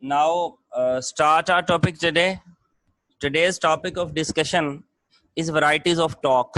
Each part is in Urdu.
Now, start our topic today. Today's topic of discussion is varieties of talk.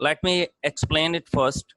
Let me explain it first.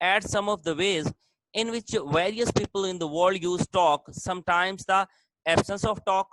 at some of the ways in which various people in the world use talk. Sometimes the absence of talk,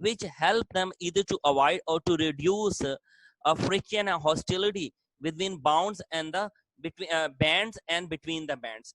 which help them either to avoid or to reduce friction and hostility within bounds and the between bands and between the bands.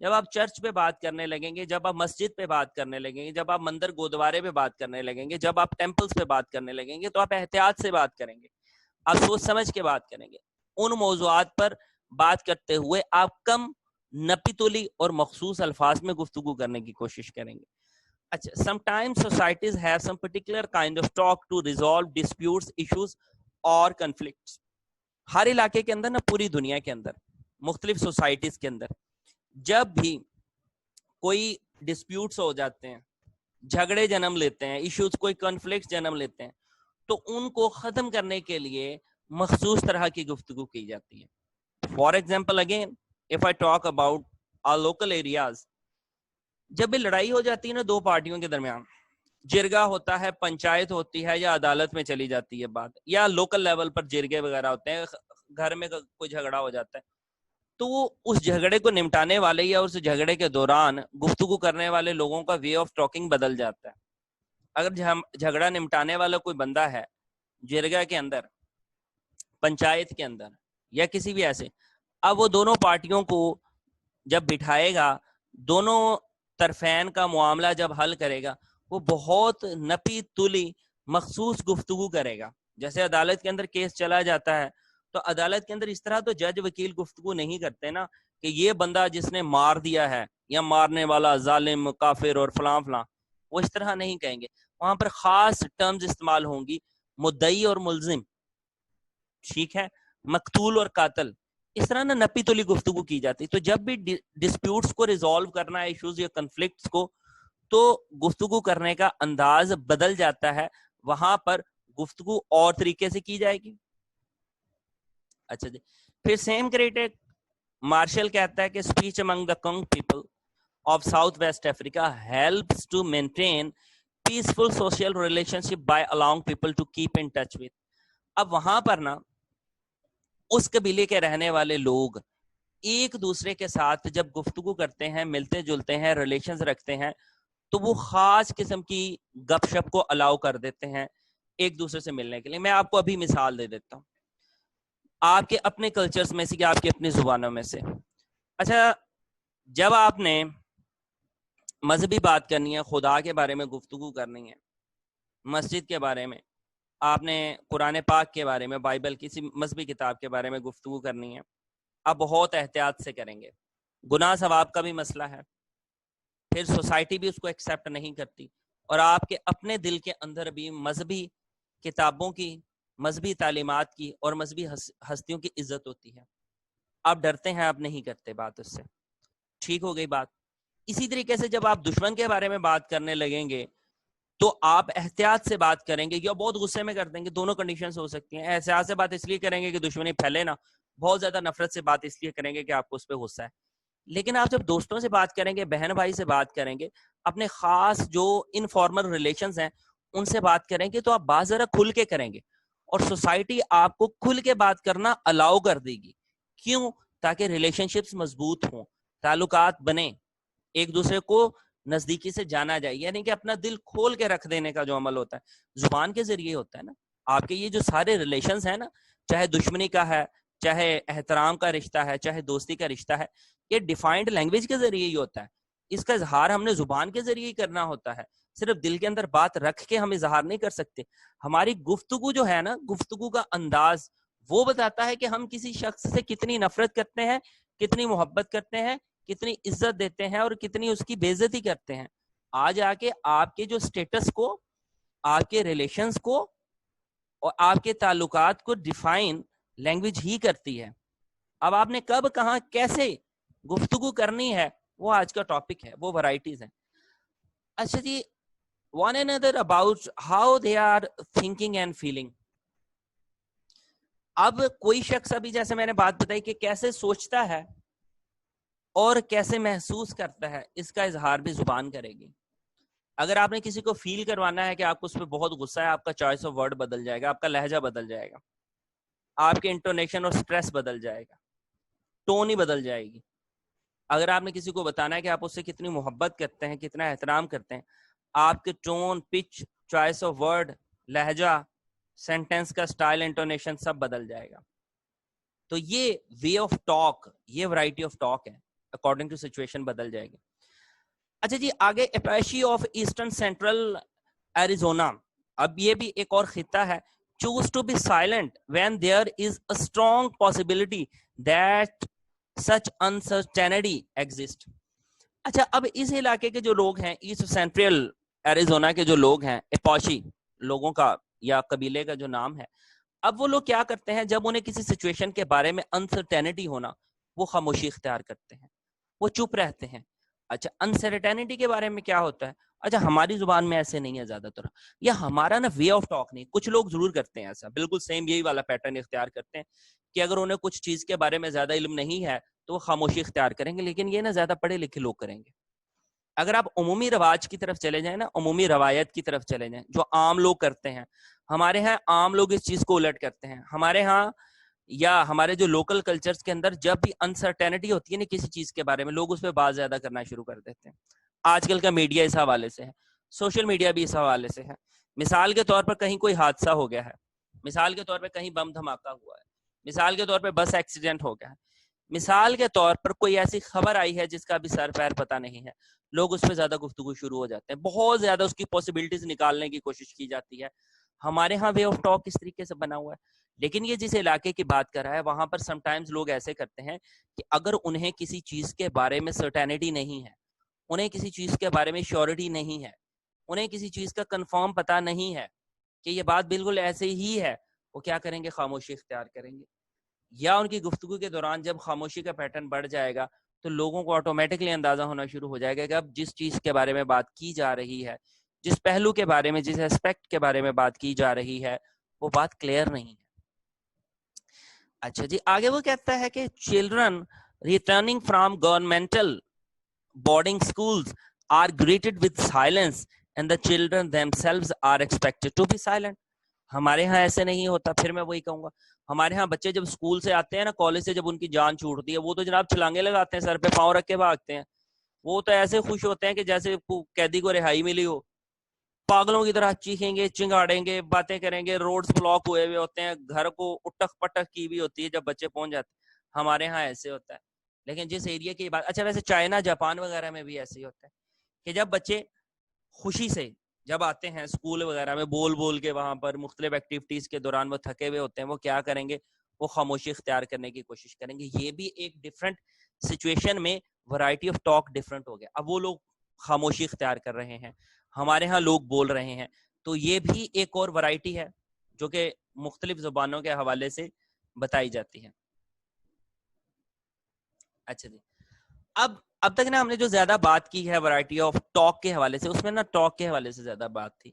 جب آپ چرچ پہ بات کرنے لگیں گے, جب آپ مسجد پہ بات کرنے لگیں گے, جب آپ مندر گودوارے پہ بات کرنے لگیں گے, جب آپ ٹیمپلز پہ بات کرنے لگیں گے, تو آپ احتیاط سے بات کریں گے, آپ سوچ سمجھ کے بات کریں گے. ان موضوعات پر بات کرتے ہوئے آپ کم نپی تولی اور مخصوص الفاظ میں گفتگو کرنے کی کوشش کریں گے. اچھا, sometimes societies have some particular kind of talk to resolve disputes, issues اور conflicts. ہر علاقے کے اندر نا, پوری دنیا کے اندر, مختلف سوسائٹیز کے اندر جب بھی کوئی ڈسپیوٹس ہو جاتے ہیں, جھگڑے جنم لیتے ہیں, ایشوز, کوئی کنفلکٹ جنم لیتے ہیں, تو ان کو ختم کرنے کے لیے مخصوص طرح کی گفتگو کی جاتی ہے. For example, again if I talk about our local areas, جب بھی لڑائی ہو جاتی ہے نا دو پارٹیوں کے درمیان, جرگا ہوتا ہے, پنچایت ہوتی ہے, یا عدالت میں چلی جاتی ہے بات, یا لوکل لیول پر جرگے وغیرہ ہوتے ہیں, گھر میں کوئی جھگڑا ہو جاتا ہے, تو وہ اس جھگڑے کو نمٹانے والے یا اس جھگڑے کے دوران گفتگو کرنے والے لوگوں کا وے آف ٹاکنگ بدل جاتا ہے. اگر جھگڑا نمٹانے والا کوئی بندہ ہے جرگا کے اندر, پنچایت کے اندر, یا کسی بھی ایسے, اب وہ دونوں پارٹیوں کو جب بٹھائے گا, دونوں طرفین کا معاملہ جب حل کرے گا, وہ بہت نپی تلی مخصوص گفتگو کرے گا. جیسے عدالت کے اندر کیس چلا جاتا ہے, تو عدالت کے اندر اس طرح تو جج وکیل گفتگو نہیں کرتے نا کہ یہ بندہ جس نے مار دیا ہے, یا مارنے والا ظالم, کافر اور فلاں فلاں, وہ اس طرح نہیں کہیں گے. وہاں پر خاص ٹرمز استعمال ہوں گی, مدعی اور ملزم, ٹھیک ہے, مقتول اور قاتل, اس طرح نا نپی تولی گفتگو کی جاتی. تو جب بھی ڈسپیوٹس کو ریزالو کرنا ہے, ایشوز یا کنفلکٹس کو, تو گفتگو کرنے کا انداز بدل جاتا ہے, وہاں پر گفتگو اور طریقے سے کی جائے گی. اچھا جی, پھر سیم کریٹک مارشل کہتا ہے کہ speech among the Kung people of South West Africa helps to maintain peaceful social relationship by allowing people to keep in touch with. اب وہاں پر نا اس قبیلے کے رہنے والے لوگ ایک دوسرے کے ساتھ جب گفتگو کرتے ہیں, ملتے جلتے ہیں, ریلیشنز رکھتے ہیں, تو وہ خاص قسم کی گپ شپ کو الاؤ کر دیتے ہیں ایک دوسرے سے ملنے کے لیے. میں آپ کو ابھی مثال دے دیتا ہوں آپ کے اپنے کلچرز میں سے, کہ آپ کی اپنی زبانوں میں سے. اچھا, جب آپ نے مذہبی بات کرنی ہے, خدا کے بارے میں گفتگو کرنی ہے, مسجد کے بارے میں, آپ نے قرآن پاک کے بارے میں, بائبل, کسی مذہبی کتاب کے بارے میں گفتگو کرنی ہے, آپ بہت احتیاط سے کریں گے. گناہ ثواب کا بھی مسئلہ ہے, پھر سوسائٹی بھی اس کو ایکسیپٹ نہیں کرتی, اور آپ کے اپنے دل کے اندر بھی مذہبی کتابوں کی, مذہبی تعلیمات کی اور مذہبی ہستیوں کی عزت ہوتی ہے. آپ ڈرتے ہیں, آپ نہیں کرتے بات اس سے. ٹھیک ہو گئی بات. اسی طریقے سے جب آپ دشمن کے بارے میں بات کرنے لگیں گے, تو آپ احتیاط سے بات کریں گے, یا بہت غصے میں کر دیں گے. دونوں کنڈیشنز ہو سکتی ہیں. احتیاط سے بات اس لیے کریں گے کہ دشمنی پھیلے نا, بہت زیادہ نفرت سے بات اس لیے کریں گے کہ آپ کو اس پہ غصہ ہے. لیکن آپ جب دوستوں سے بات کریں گے, بہن بھائی سے بات کریں گے, اپنے خاص جو انفارمل ریلیشنز ہیں ان سے بات کریں گے, تو آپ بات ذرا کھل کے کریں گے, اور سوسائٹی آپ کو کھل کے بات کرنا الاؤ کر دے گی. کیوں؟ تاکہ ریلیشن شپس مضبوط ہوں, تعلقات بنے, ایک دوسرے کو نزدیکی سے جانا جائے. یعنی کہ اپنا دل کھول کے رکھ دینے کا جو عمل ہوتا ہے زبان کے ذریعے ہوتا ہے نا. آپ کے یہ جو سارے ریلیشنز ہیں نا, چاہے دشمنی کا ہے, چاہے احترام کا رشتہ ہے, چاہے دوستی کا رشتہ ہے, یہ ڈیفائنڈ لینگویج کے ذریعے ہی ہوتا ہے. اس کا اظہار ہم نے زبان کے ذریعے ہی کرنا ہوتا ہے. صرف دل کے اندر بات رکھ کے ہم اظہار نہیں کر سکتے. ہماری گفتگو جو ہے نا, گفتگو کا انداز وہ بتاتا ہے کہ ہم کسی شخص سے کتنی نفرت کرتے ہیں, کتنی محبت کرتے ہیں, کتنی عزت دیتے ہیں, اور کتنی اس کی بے عزتی کرتے ہیں. آج آ کے آپ کے جو سٹیٹس کو, آپ کے ریلیشنز کو اور آپ کے تعلقات کو ڈیفائن لینگویج ہی کرتی ہے. اب آپ نے کب, کہاں, کیسے گفتگو کرنی ہے, وہ آج کا ٹاپک ہے, وہ ورائٹیز ہیں. اچھا جی, one another about how they are thinking and feeling. اب کوئی شخص, ابھی جیسے میں نے بات بتائی کہ کیسے سوچتا ہے اور کیسے محسوس کرتا ہے, اس کا اظہار بھی زبان کرے گی. اگر آپ نے کسی کو فیل کروانا ہے کہ آپ کو اس پہ بہت غصہ ہے, آپ کا چوائس آف ورڈ بدل جائے گا, آپ کا لہجہ بدل جائے گا, آپ کے انٹونیشن اور سٹریس بدل جائے گا, ٹون ہی بدل جائے گی. اگر آپ نے کسی کو بتانا ہے کہ آپ اس سے کتنی محبت کرتے ہیں, کتنا احترام کرتے ہیں, آپ کے tone, pitch, choice of word, لہجہ, سینٹینس کا سٹائل, انٹونیشن سب بدل جائے گا. تو یہ وے آف ٹاک, یہ ورائٹی آف ٹاک ہے. اکارڈنگ ٹو سچویشن بدل جائے گی. اچھا جی آگے اپیشی آف ایسٹرن سینٹرل ایریزونا, اب یہ بھی ایک اور خطہ ہے. choose to be silent when there is a strong possibility that such uncertainty exists. اچھا اب اس علاقے کے جو لوگ ہیں, ایسٹ سینٹرل ایریزونا کے جو لوگ ہیں, اپاشی لوگوں کا یا قبیلے کا جو نام ہے, اب وہ لوگ کیا کرتے ہیں جب انہیں کسی سچویشن کے بارے میں انسرٹینٹی ہونا, وہ خاموشی اختیار کرتے ہیں, وہ چپ رہتے ہیں. اچھا انسرٹینٹی کے بارے میں کیا ہوتا ہے, اچھا ہماری زبان میں ایسے نہیں ہے زیادہ تر, یا ہمارا نا وے آف ٹاک نہیں, کچھ لوگ ضرور کرتے ہیں ایسا, بالکل سیم یہی والا پیٹرن اختیار کرتے ہیں کہ اگر انہیں کچھ چیز کے بارے میں زیادہ علم نہیں ہے تو وہ خاموشی اختیار کریں گے, لیکن یہ نا زیادہ پڑھے لکھے لوگ کریں گے. اگر آپ عمومی رواج کی طرف چلے جائیں نا, عمومی روایت کی طرف چلے جائیں, جو عام لوگ کرتے ہیں, ہمارے ہاں عام لوگ اس چیز کو الٹ کرتے ہیں. ہمارے ہاں یا ہمارے جو لوکل کلچرز کے اندر جب بھی انسرٹینٹی ہوتی ہے نا کسی چیز کے بارے میں, لوگ اس پہ بات زیادہ کرنا شروع کر دیتے ہیں. آج کل کا میڈیا اس حوالے سے ہے, سوشل میڈیا بھی اس حوالے سے ہے. مثال کے طور پر کہیں کوئی حادثہ ہو گیا ہے, مثال کے طور پہ کہیں بم دھماکہ ہوا ہے, مثال کے طور پہ بس ایکسیڈنٹ ہو گیا ہے, مثال کے طور پر کوئی ایسی خبر آئی ہے جس کا بھی سر پیر پتہ نہیں ہے, لوگ اس پہ زیادہ گفتگو شروع ہو جاتے ہیں, بہت زیادہ اس کی پاسبلٹیز نکالنے کی کوشش کی جاتی ہے. ہمارے ہاں وے آف ٹاک اس طریقے سے بنا ہوا ہے. لیکن یہ جس علاقے کی بات کر رہا ہے وہاں پر سم ٹائمز لوگ ایسے کرتے ہیں کہ اگر انہیں کسی چیز کے بارے میں سرٹینٹی نہیں ہے, انہیں کسی چیز کے بارے میں شیورٹی نہیں ہے, انہیں کسی چیز کا کنفرم پتہ نہیں ہے کہ یہ بات بالکل ایسے ہی ہے, وہ کیا کریں گے, خاموشی اختیار کریں گے. یا ان کی گفتگو کے دوران جب خاموشی کا پیٹرن بڑھ جائے گا تو لوگوں کو آٹومیٹکلی اندازہ ہونا شروع ہو جائے گا کہ اب جس چیز کے بارے میں بات کی جا رہی ہے, جس پہلو کے بارے میں, جس ایسپیکٹ کے بارے میں بات کی جا رہی ہے, وہ بات کلیئر نہیں ہے. اچھا جی آگے وہ کہتا ہے کہ children returning from governmental boarding schools are greeted with silence and the children themselves are expected to be silent. ہمارے ہاں ایسے نہیں ہوتا. پھر میں وہی کہوں گا, ہمارے ہاں بچے جب اسکول سے آتے ہیں نا, کالج سے جب ان کی جان چھوٹتی ہے, وہ تو جناب چھلانگے لگاتے ہیں, سر پہ پاؤں رکھ کے بھاگتے ہیں. وہ تو ایسے خوش ہوتے ہیں کہ جیسے قیدی کو رہائی ملی ہو, پاگلوں کی طرح چیخیں گے, چنگاڑیں گے, باتیں کریں گے. روڈز بلاک ہوئے ہوئے ہوتے ہیں, گھر کو اٹک پٹک کی بھی ہوتی ہے جب بچے پہنچ جاتے ہیں. ہمارے ہاں ایسے ہوتا ہے. لیکن جس ایریا کی بات, اچھا ویسے چائنا جاپان وغیرہ میں بھی ایسے ہی ہوتا ہے کہ جب بچے خوشی سے جب آتے ہیں اسکول وغیرہ میں, بول بول کے وہاں پر مختلف ایکٹیویٹیز کے دوران وہ تھکے ہوئے ہوتے ہیں, وہ کیا کریں گے, وہ خاموشی اختیار کرنے کی کوشش کریں گے. یہ بھی ایک ڈفرینٹ سچویشن میں ورائٹی آف ٹاک ڈفرینٹ ہو گیا. اب وہ لوگ خاموشی اختیار کر رہے ہیں, ہمارے ہاں لوگ بول رہے ہیں, تو یہ بھی ایک اور ورائٹی ہے جو کہ مختلف زبانوں کے حوالے سے بتائی جاتی ہے. اچھا جی اب تک نا ہم نے جو زیادہ بات کی ہے ورائٹی آف ٹاک کے حوالے سے, اس میں نا ٹاک کے حوالے سے زیادہ بات تھی.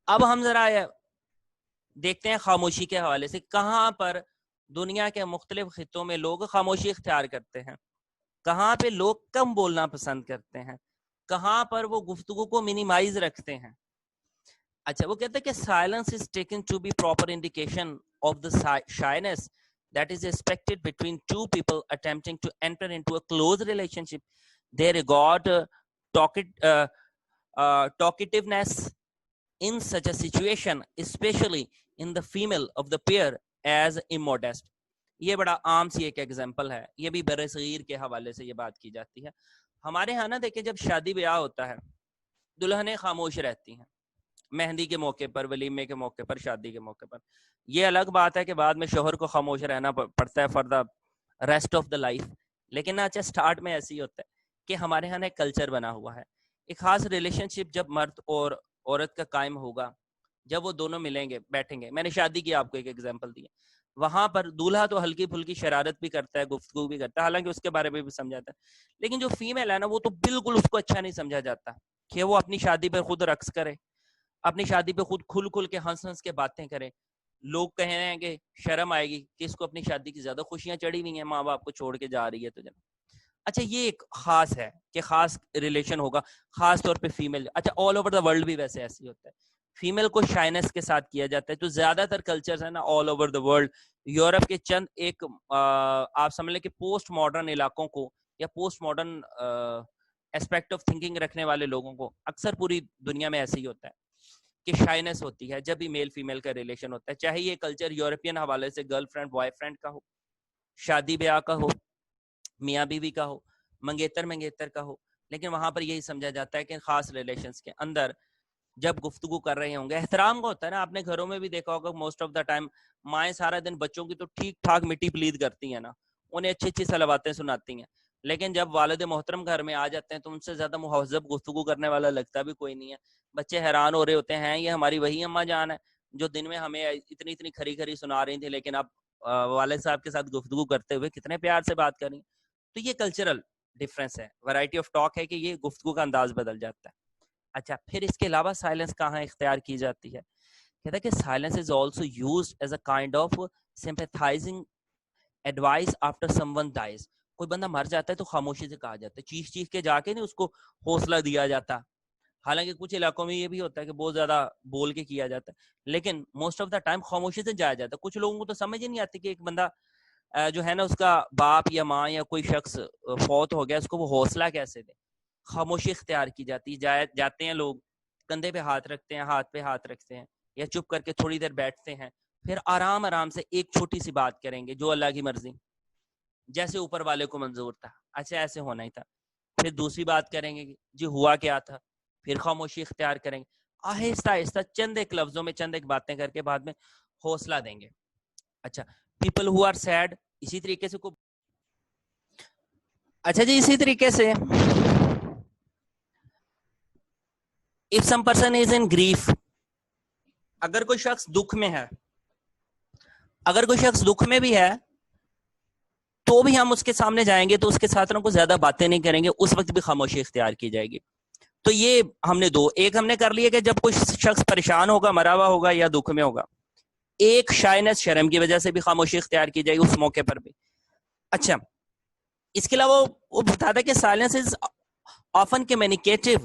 اب ہم ذرا دیکھتے ہیں خاموشی کے حوالے سے کہاں پر دنیا کے مختلف خطوں میں لوگ خاموشی اختیار کرتے ہیں, کہاں پہ لوگ کم بولنا پسند کرتے ہیں, کہاں پر وہ گفتگو کو منیمائز رکھتے ہیں. اچھا وہ کہتے ہیں کہ silence is taken to be proper indication of the shyness that is expected between two people attempting to enter into a close relationship. They regard talkativeness in such a situation, especially in the female of the pair, as immodest. یہ بڑا عام سی ایک ایگزامپل ہے, یہ بھی بر صغیر کے حوالے سے یہ بات کی جاتی ہے. ہمارے ہاں نا دیکھیں جب شادی بیاہ ہوتا ہے, دلہنیں خاموش رہتی ہیں, مہندی کے موقع پر, ولیمے کے موقع پر, شادی کے موقع پر. یہ الگ بات ہے کہ بعد میں شوہر کو خاموش رہنا پڑتا ہے for the rest of the life. لیکن اچھا سٹارٹ میں ایسے ہی ہوتا ہے کہ ہمارے ہاں ایک کلچر بنا ہوا ہے, ایک خاص ریلیشن شپ جب مرد اور عورت کا قائم ہوگا, جب وہ دونوں ملیں گے, بیٹھیں گے. میں نے شادی کی آپ کو ایک ایگزامپل دی ہے, وہاں پر دولہا تو ہلکی پھلکی شرارت بھی کرتا ہے, گفتگو بھی کرتا ہے, حالانکہ اس کے بارے میں بھی سمجھاتا ہے. لیکن جو فیمیل ہے نا, وہ تو بالکل اس کو اچھا نہیں سمجھا جاتا کہ وہ اپنی شادی پہ خود رقص کرے, اپنی شادی پہ خود کھل کے ہنس کے باتیں کرے. لوگ کہیں ہیں کہ شرم آئے گی کہ اس کو اپنی شادی کی زیادہ خوشیاں چڑھی ہوئی ہیں, ماں باپ کو چھوڑ کے جا رہی ہے تو جناب. اچھا یہ ایک خاص ہے کہ خاص ریلیشن ہوگا خاص طور پہ فیمیل. اچھا آل اوور دا ورلڈ بھی ویسے ایسے ہی ہوتا ہے, فیمیل کو شائنس کے ساتھ کیا جاتا ہے. تو زیادہ تر کلچرز ہیں نا all over the world, Europe کے چند ایک آپ سمجھ لیں کہ پوسٹ ماڈرن علاقوں کو یا post modern aspect of thinking رکھنے والے لوگوں کو, اکثر پوری دنیا میں ایسے ہی ہوتا ہے کہ شائنس ہوتی ہے جب بھی میل فیمیل کا ریلیشن ہوتا ہے. چاہے یہ کلچر یورپین حوالے سے گرل فرینڈ بوائے فرینڈ کا ہو, شادی بیاہ کا ہو, میاں بیوی کا ہو, منگیتر منگیتر کا ہو، لیکن وہاں پر یہی سمجھا جاتا ہے کہ خاص ریلیشنز کے اندر جب گفتگو کر رہے ہوں گے، احترام کا ہوتا ہے نا. آپ نے گھروں میں بھی دیکھا ہوگا موسٹ آف دا ٹائم مائیں سارا دن بچوں کی تو ٹھیک ٹھاک مٹی پلید کرتی ہیں نا، انہیں اچھی اچھی صلواتیں سناتی ہیں، لیکن جب والد محترم گھر میں آ جاتے ہیں تو ان سے زیادہ مہذب گفتگو کرنے والا لگتا بھی کوئی نہیں ہے. بچے حیران ہو رہے ہوتے ہیں یہ ہماری وہی اماں جان ہے جو دن میں ہمیں اتنی اتنی کھری کھری سنا رہی تھی، لیکن اب والد صاحب کے ساتھ گفتگو کرتے ہوئے کتنے پیار سے بات کریں. تو یہ کلچرل ڈفرینس ہے، ورائٹی آف ٹاک ہے کہ یہ گفتگو کا انداز بدل جاتا ہے. اچھا، پھر اس کے علاوہ سائلنس کہاں اختیار کی جاتی ہے؟ کہتا ہے کہ silence is also used as a kind of sympathising advice after someone dies. کوئی بندہ مر جاتا ہے تو خاموشی سے کہا جاتا ہے، چیخ چیخ کے جا کے نہیں اس کو حوصلہ دیا جاتا. حالانکہ کچھ علاقوں میں یہ بھی ہوتا ہے کہ بہت زیادہ بول کے کیا جاتا ہے، لیکن موسٹ آف دا ٹائم خاموشی سے جایا جاتا ہے. کچھ لوگوں کو تو سمجھ ہی نہیں آتی کہ ایک بندہ جو ہے نا اس کا باپ یا ماں یا کوئی شخص فوت ہو گیا، اس کو وہ حوصلہ کیسے دے. خاموشی اختیار کی جاتی ہے. جاتے ہیں لوگ، کندھے پہ ہاتھ رکھتے ہیں، ہاتھ پہ ہاتھ رکھتے ہیں، یا چپ کر کے تھوڑی دیر بیٹھتے ہیں، پھر آرام آرام سے ایک چھوٹی سی بات کریں گے جو اللہ کی مرضی، جیسے اوپر والے کو منظور تھا، اچھا ایسے ہونا ہی تھا. پھر دوسری بات کریں گے جی ہوا کیا تھا، پھر خاموشی اختیار کریں گے، آہستہ آہستہ چند ایک لفظوں میں چند ایک باتیں کر کے بعد میں حوصلہ دیں گے. اچھا، پیپل ہو آر سیڈ، اسی طریقے سے اچھا جی اسی طریقے سے if some person is in grief، اگر کوئی شخص دکھ میں ہے، اگر کوئی شخص دکھ میں بھی ہے تو بھی ہم اس کے سامنے جائیں گے تو اس کے ساتھ کو زیادہ باتیں نہیں کریں گے، اس وقت بھی خاموشی اختیار کی جائے گی. تو یہ ہم نے دو، ایک ہم نے کر لیا کہ جب کوئی شخص پریشان ہوگا، مرا ہوا ہوگا یا دکھ میں ہوگا، ایک شائنس شرم کی وجہ سے بھی خاموشی اختیار کی جائے گی اس موقع پر بھی. اچھا، اس کے علاوہ وہ بتاتا ہے کہ silence is often communicative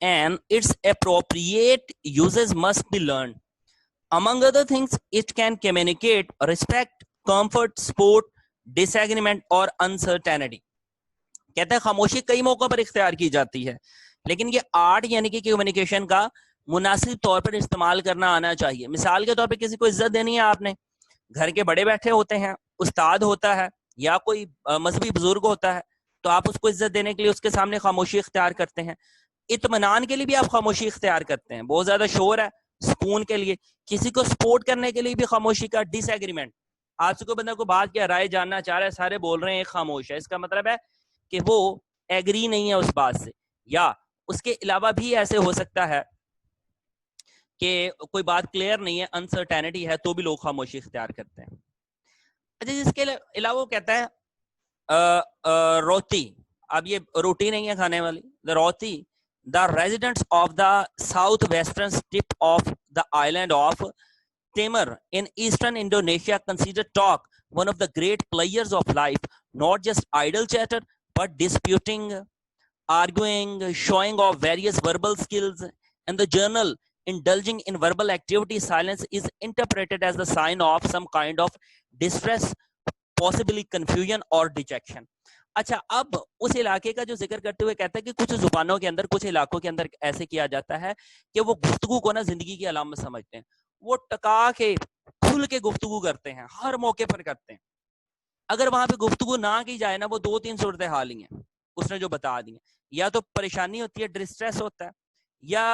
and its appropriate uses must be learned. Among other things, it can communicate respect, comfort, support, disagreement اور uncertainty. کہتا ہے خاموشی کئی موقعوں پر اختیار کی جاتی ہے، لیکن یہ آرٹ یعنی کہ کمیونیکیشن کا مناسب طور پر استعمال کرنا آنا چاہیے. مثال کے طور پہ کسی کو عزت دینی ہے، آپ نے گھر کے بڑے بیٹھے ہوتے ہیں، استاد ہوتا ہے یا کوئی مذہبی بزرگ ہوتا ہے، تو آپ اس کو عزت دینے کے لیے اس کے سامنے خاموشی اختیار کرتے ہیں. اطمینان کے لیے بھی آپ خاموشی اختیار کرتے ہیں، بہت زیادہ شور ہے سکون کے لیے، کسی کو سپورٹ کرنے کے لیے بھی خاموشی کا. ڈس ایگریمنٹ، آپ سے کوئی بندہ کو بات کیا رائے جاننا چاہ رہا ہے، سارے بول رہے ہیں، ایک خاموش ہے، اس کا مطلب ہے کہ وہ ایگری نہیں ہے اس بات سے. یا اس کے علاوہ بھی ایسے ہو سکتا ہے کہ کوئی بات کلیئر نہیں ہے، انسرٹینٹی ہے، تو بھی لوگ خاموشی اختیار کرتے ہیں. اچھا، اس کے علاوہ وہ کہتا ہے روتی، اب یہ روٹی نہیں ہے کھانے والی، روتی. The residents of the southwestern tip of the island of Timor in eastern Indonesia consider talk one of the great players of life, not just idle chatter, but disputing, arguing, showing of various verbal skills. And the journal indulging in verbal activity, silence is interpreted as the sign of some kind of distress, possibly confusion or dejection. اچھا، اب اس علاقے کا جو ذکر کرتے ہوئے کہتا ہے کہ کچھ زبانوں کے اندر، کچھ علاقوں کے اندر ایسے کیا جاتا ہے کہ وہ گفتگو کو نا زندگی کی علامت سمجھتے ہیں، وہ ٹکا کے کھل کے گفتگو کرتے ہیں، ہر موقع پر کرتے ہیں. اگر وہاں پہ گفتگو نہ کی جائے نا، وہ دو تین صورتحال ہی ہیں اس نے جو بتا دی ہیں، یا تو پریشانی ہوتی ہے، ڈسٹریس ہوتا ہے، یا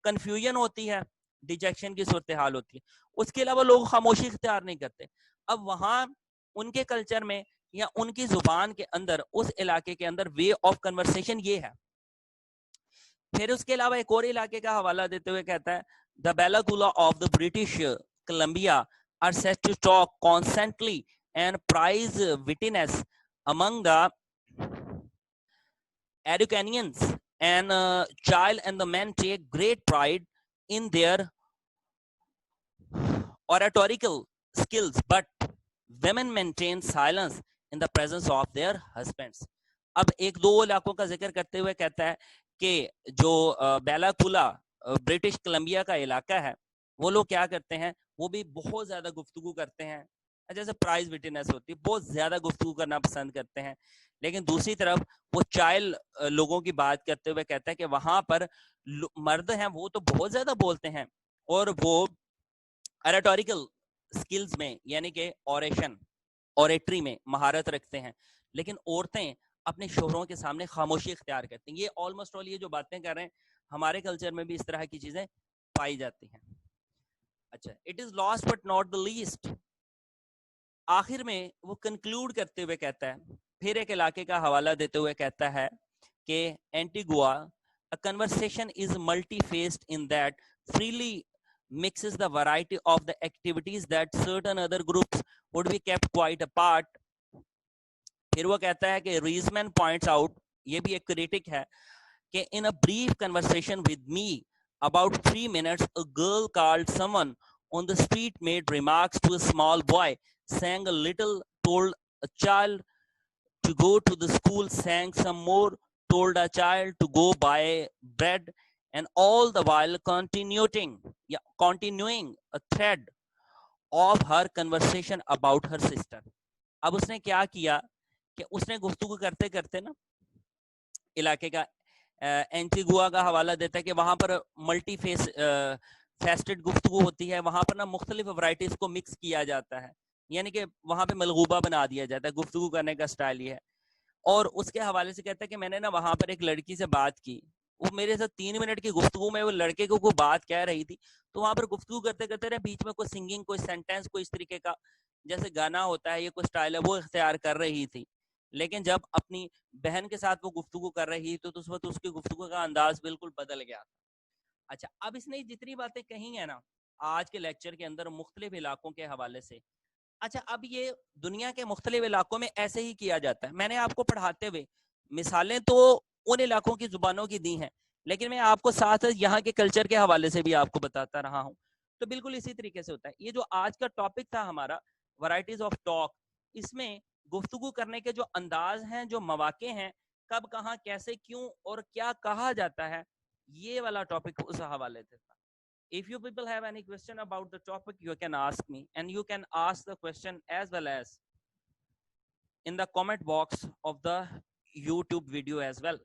کنفیوژن ہوتی ہے، ڈیجیکشن کی صورتحال ہوتی ہے. اس کے علاوہ لوگ خاموشی اختیار نہیں کرتے. اب وہاں ان کے کلچر میں یا ان کی زبان کے اندر، اس علاقے کے اندر وے آف کنورسیشن یہ ہے. پھر اس کے علاوہ ایک اور علاقے کا حوالہ دیتے ہوئے کہتا ہے the Balakula of the British Columbia are said to talk constantly and prize wittiness among the Araucanians, and child and the men take great pride in their oratorical skills, but women maintain silence in the presence of their husbands. اب ایک دو علاقوں کا ذکر کرتے ہوئے کہتا ہے کہ جو بیلاکولا برٹش کولمبیا کا علاقہ ہے، وہ لوگ کیا کرتے ہیں، وہ بھی بہت زیادہ گفتگو کرتے ہیں، جیسے پرائز وٹنس ہوتی ہے، بہت زیادہ گفتگو کرنا پسند کرتے ہیں. لیکن دوسری طرف وہ چائلڈ لوگوں کی بات کرتے ہوئے کہتا ہے کہ وہاں پر مرد ہیں وہ تو بہت زیادہ بولتے ہیں اور وہ اریٹوریکل سکلز میں یعنی کہ اوریشن، اوریٹری میں مہارت رکھتے ہیں، لیکن عورتیں اپنے شوہروں کے سامنے خاموشی اختیار کرتے ہیں. یہ آلموسٹ آل یہ جو باتیں کر رہے ہیں ہمارے کلچر میں بھی اس طرح کی چیزیں پائی جاتی ہیں. اچھا, it is last but not the least. آخر میں وہ کنکلوڈ کرتے ہوئے کہتا ہے, پھر ایک علاقے کا حوالہ دیتے ہوئے کہتا ہے کہ اینٹیگوا a conversation is multi-faced in that freely mixes the variety of the activities that certain other groups would be kept quite apart. پھر وہ کہتا ہے کہ ریزمن پوائنٹس آؤٹ, یہ بھی ایک کریٹک ہے, کہ in a brief conversation with me about 3 minutes a girl called someone on the street, made remarks to a small boy, sang a little, told a child to go to the school, sang some more, told a child to go buy bread, and all the while continuing a thread of her conversation about her sister. اب اس نے کیا کیا کہ اس نے گفتگو کرتے کرتے نا علاقے کا اینٹیگوا کا حوالہ دیتا ہے کہ وہاں پر ملٹی فیسٹڈ گفتگو ہوتی ہے, وہاں پر نا مختلف ورائٹیز کو مکس کیا جاتا ہے, یعنی کہ وہاں پہ ملغوبہ بنا دیا جاتا ہے. گفتگو کرنے کا سٹائل یہ ہے. اور اس کے حوالے سے کہتا ہے کہ میں نے نا وہاں پر ایک لڑکی سے بات کی, وہ میرے ساتھ 3 منٹ کی گفتگو میں وہ لڑکے کو کوئی بات کہہ رہی تھی, تو وہاں پر گفتگو کرتے کرتے بیچ میں کوئی سنگنگ, کوئی سینٹینس, کوئی اس طریقے کا جیسے گانا ہوتا ہے, یہ کوئی سٹائل ہے, وہ اختیار کر رہی تھی. لیکن جب اپنی بہن کے ساتھ وہ گفتگو کر رہی تو اس وقت اس کی گفتگو کا انداز بالکل بدل گیا. اچھا, اب اس نے جتنی باتیں کہی ہیں نا آج کے لیکچر کے اندر مختلف علاقوں کے حوالے سے, اچھا اب یہ دنیا کے مختلف علاقوں میں ایسے ہی کیا جاتا ہے. میں نے آپ کو پڑھاتے ہوئے مثالیں تو ان علاقوں کی زبانوں کی دی ہیں, لیکن میں آپ کو ساتھ یہاں کے کلچر کے حوالے سے بھی آپ کو بتاتا رہا ہوں. تو بالکل اسی طریقے سے ہوتا ہے. یہ جو آج کا ٹاپک تھا ہمارا ورائٹیز آف ٹاک, اس میں گفتگو کرنے کے جو انداز ہیں, جو مواقع ہیں, کب کہاں کیسے کیوں اور کیا کہا جاتا ہے, یہ والا ٹاپک اس حوالے سے تھا. If you people have any question about the topic, you can ask me, and you can ask the question as well as in the comment box of the YouTube video as well.